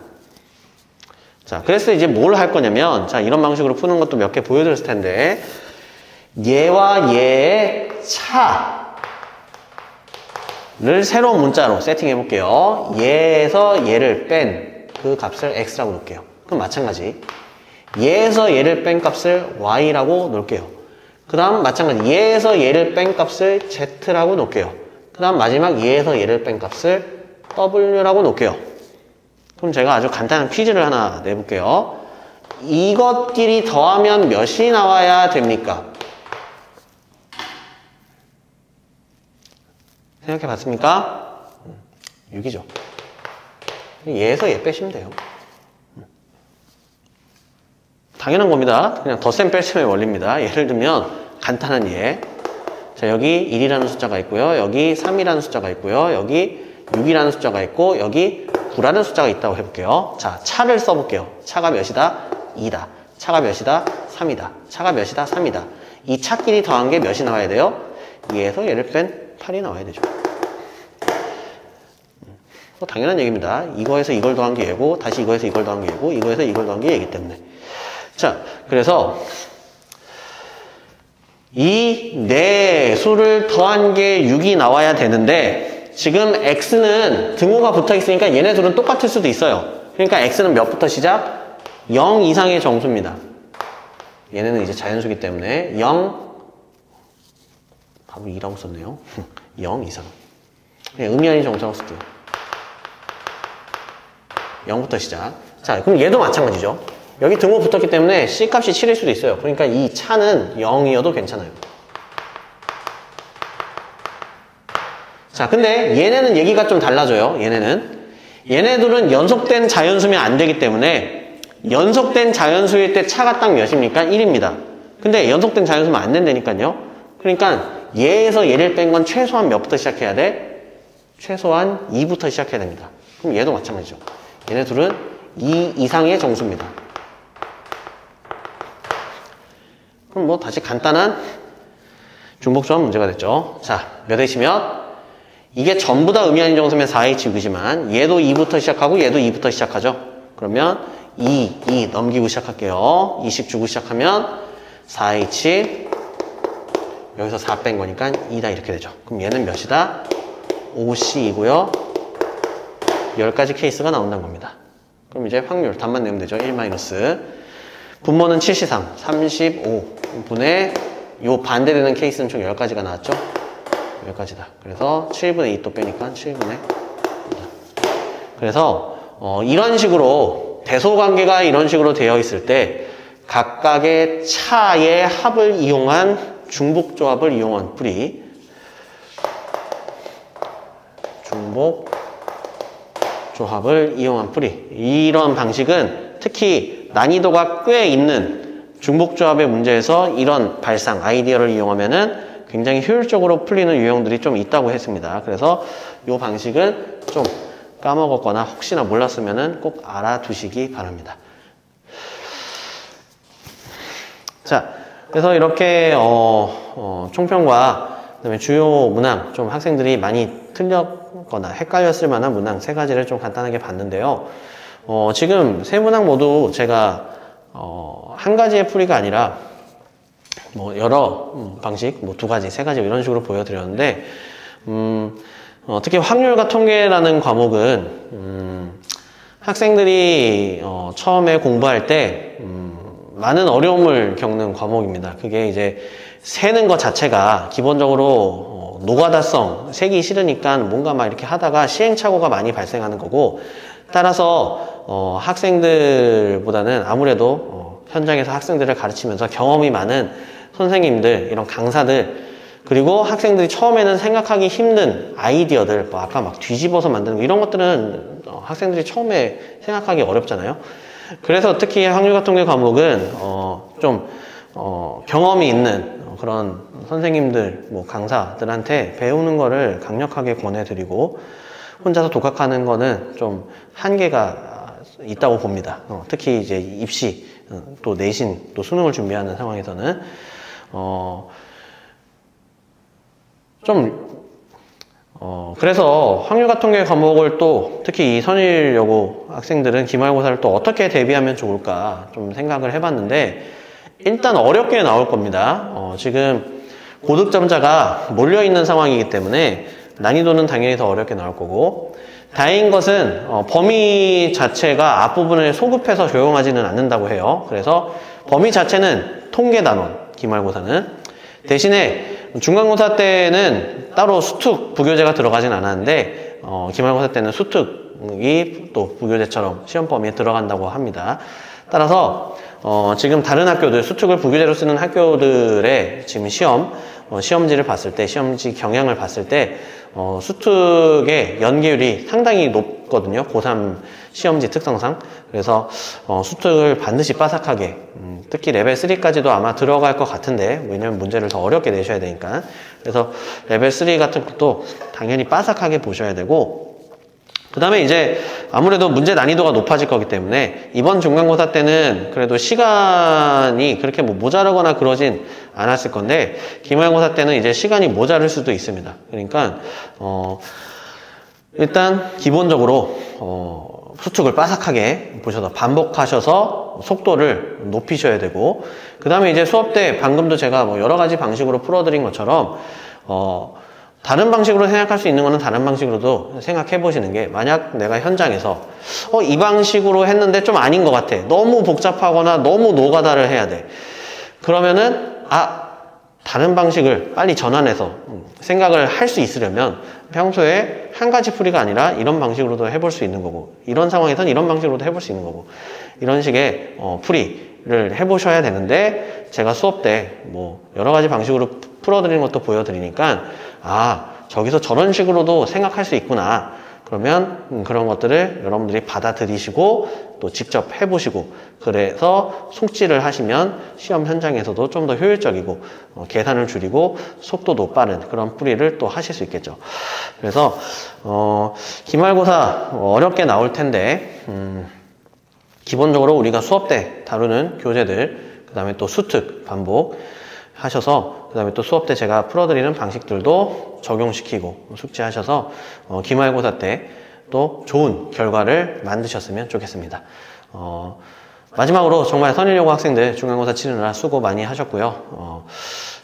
자, 그래서 이제 뭘 할 거냐면, 자, 이런 방식으로 푸는 것도 몇 개 보여드렸을 텐데, 얘와 얘의 차를 새로운 문자로 세팅해 볼게요. 얘에서 얘를 뺀 그 값을 x라고 놓을게요. 그럼 마찬가지. 얘에서 얘를 뺀 값을 y라고 놓을게요. 그 다음 마찬가지. 얘에서 얘를 뺀 값을 z라고 놓을게요. 그 다음 마지막 얘에서 얘를 뺀 값을 w라고 놓을게요. 그럼 제가 아주 간단한 퀴즈를 하나 내볼게요. 이것끼리 더하면 몇이 나와야 됩니까? 생각해 봤습니까? 6이죠. 얘에서 얘 빼시면 돼요. 당연한 겁니다. 그냥 덧셈 뺄셈의 원리입니다. 예를 들면 간단한 예. 자, 여기 1이라는 숫자가 있고요. 여기 3이라는 숫자가 있고요. 여기 6이라는 숫자가 있고 여기 9라는 숫자가 있다고 해볼게요. 자, 차를 써볼게요. 차가 몇이다? 2다. 차가 몇이다? 3이다. 차가 몇이다? 3이다. 이 차끼리 더한 게 몇이 나와야 돼요? 2에서 얘를 뺀 8이 나와야 되죠. 당연한 얘기입니다. 이거에서 이걸 더한 게 얘고, 다시 이거에서 이걸 더한 게 얘고, 이거에서 이걸 더한 게 얘기 때문에. 자, 그래서 이 네 수를 더한 게 6이 나와야 되는데, 지금 x는 등호가 붙어 있으니까 얘네 둘은 똑같을 수도 있어요. 그러니까 x는 몇부터 시작? 0 이상의 정수입니다. 얘네는 이제 자연수기 때문에 0, 바로 2라고 썼네요. 0 이상. 그냥 의미 아닌 정수라고 쓸게요. 0부터 시작. 자, 그럼 얘도 마찬가지죠. 여기 등호 붙었기 때문에 C값이 7일 수도 있어요. 그러니까 이 차는 0이어도 괜찮아요. 자, 근데 얘네는 얘기가 좀 달라져요. 얘네들은 연속된 자연수면 안 되기 때문에 연속된 자연수일 때 차가 딱 몇입니까? 1입니다. 근데 연속된 자연수면 안 된다니까요. 그러니까 얘에서 얘를 뺀 건 최소한 몇부터 시작해야 돼? 최소한 2부터 시작해야 됩니다. 그럼 얘도 마찬가지죠. 얘네 둘은 2 이상의 정수입니다. 그럼 뭐 다시 간단한 중복조합 문제가 됐죠. 자, 몇 H 몇? 이게 전부 다 의미 아닌 정수면 4H6이지만 얘도 2부터 시작하고 얘도 2부터 시작하죠. 그러면 2 넘기고 시작할게요. 2씩 주고 시작하면 4H 여기서 4 뺀 거니까 2다 이렇게 되죠. 그럼 얘는 몇이다? 5C이고요. 10가지 케이스가 나온다는 겁니다. 그럼 이제 확률 답만 내면 되죠. 1 마이너스 분모는 7C3 35분의 요 반대되는 케이스는 총 10가지가 나왔죠. 10가지다. 그래서 7분의 2 또 빼니까 7분의 2다. 그래서 이런 식으로 대소관계가 이런 식으로 되어 있을 때 각각의 차의 합을 이용한 중복조합을 이용한 풀이 중복조합을 이용한 풀이 이런 방식은 특히 난이도가 꽤 있는 중복조합의 문제에서 이런 발상, 아이디어를 이용하면은 굉장히 효율적으로 풀리는 유형들이 좀 있다고 했습니다. 그래서 이 방식은 좀 까먹었거나 혹시나 몰랐으면은 꼭 알아두시기 바랍니다. 자, 그래서 이렇게 총평과 그다음에 주요 문항 좀 학생들이 많이 틀렸거나 헷갈렸을 만한 문항 3가지를 좀 간단하게 봤는데요. 지금 3문항 모두 제가 한 가지의 풀이가 아니라 뭐 여러 방식, 뭐 2가지, 3가지 이런 식으로 보여드렸는데 특히 확률과 통계라는 과목은 학생들이 처음에 공부할 때 많은 어려움을 겪는 과목입니다. 그게 이제 세는 것 자체가 기본적으로 노가다성, 세기 싫으니까 뭔가 막 이렇게 하다가 시행착오가 많이 발생하는 거고, 따라서 학생들보다는 아무래도 현장에서 학생들을 가르치면서 경험이 많은 선생님들, 이런 강사들, 그리고 학생들이 처음에는 생각하기 힘든 아이디어들, 뭐 아까 막 뒤집어서 만드는 거, 이런 것들은 학생들이 처음에 생각하기 어렵잖아요. 그래서 특히 확률과 통계 과목은 좀 경험이 있는 그런 선생님들, 뭐 강사들한테 배우는 거를 강력하게 권해드리고, 혼자서 독학하는 거는 좀 한계가 있다고 봅니다. 특히 이제 입시, 또 내신, 또 수능을 준비하는 상황에서는 그래서 확률과 통계 과목을 또 특히 이 선일여고 학생들은 기말고사를 또 어떻게 대비하면 좋을까 좀 생각을 해봤는데, 일단 어렵게 나올 겁니다. 지금 고득점자가 몰려있는 상황이기 때문에 난이도는 당연히 더 어렵게 나올 거고, 다행인 것은 범위 자체가 앞부분을 소급해서 조용하지는 않는다고 해요. 그래서 범위 자체는 통계 단원, 기말고사는. 대신에 중간고사 때는 따로 수특 부교재가 들어가진 않았는데 기말고사 때는 수특이 또 부교재처럼 시험 범위에 들어간다고 합니다. 따라서 지금 다른 학교들, 수특을 부교재로 쓰는 학교들의 지금 시험지를 봤을 때, 시험지 경향을 봤을 때 수특의 연계율이 상당히 높거든요. 고3 시험지 특성상. 그래서 수특을 반드시 빠삭하게, 특히 레벨 3까지도 아마 들어갈 것 같은데, 왜냐면 문제를 더 어렵게 내셔야 되니까. 그래서 레벨 3 같은 것도 당연히 빠삭하게 보셔야 되고, 그 다음에 이제 아무래도 문제 난이도가 높아질 거기 때문에 이번 중간고사 때는 그래도 시간이 그렇게 뭐 모자르거나 그러진 않았을 건데, 기말고사 때는 이제 시간이 모자랄 수도 있습니다. 그러니까 일단 기본적으로 수특을 빠삭하게 보셔서 반복하셔서 속도를 높이셔야 되고, 그 다음에 이제 수업 때 방금도 제가 뭐 여러 가지 방식으로 풀어드린 것처럼 다른 방식으로 생각할 수 있는 거는 다른 방식으로도 생각해 보시는 게, 만약 내가 현장에서 이 방식으로 했는데 좀 아닌 것 같아, 너무 복잡하거나 너무 노가다를 해야 돼, 그러면은 다른 방식을 빨리 전환해서 생각을 할 수 있으려면 평소에 한 가지 풀이가 아니라 이런 방식으로도 해볼 수 있는 거고, 이런 상황에선 이런 방식으로도 해볼 수 있는 거고, 이런 식의 풀이를 해보셔야 되는데, 제가 수업 때 뭐 여러 가지 방식으로 풀어드리는 것도 보여드리니까 저기서 저런 식으로도 생각할 수 있구나. 그러면 그런 것들을 여러분들이 받아들이시고 또 직접 해보시고, 그래서 숙지를 하시면 시험 현장에서도 좀 더 효율적이고 계산을 줄이고 속도도 빠른 그런 풀이를 또 하실 수 있겠죠. 그래서 기말고사 어렵게 나올 텐데 기본적으로 우리가 수업 때 다루는 교재들, 그 다음에 또 수특 반복 하셔서, 그 다음에 또 수업 때 제가 풀어드리는 방식들도 적용시키고 숙지하셔서 기말고사 때 또 좋은 결과를 만드셨으면 좋겠습니다. 마지막으로 정말 선일여고 학생들 중간고사 치느라 수고 많이 하셨고요.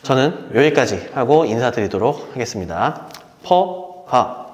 저는 여기까지 하고 인사드리도록 하겠습니다. 퍼파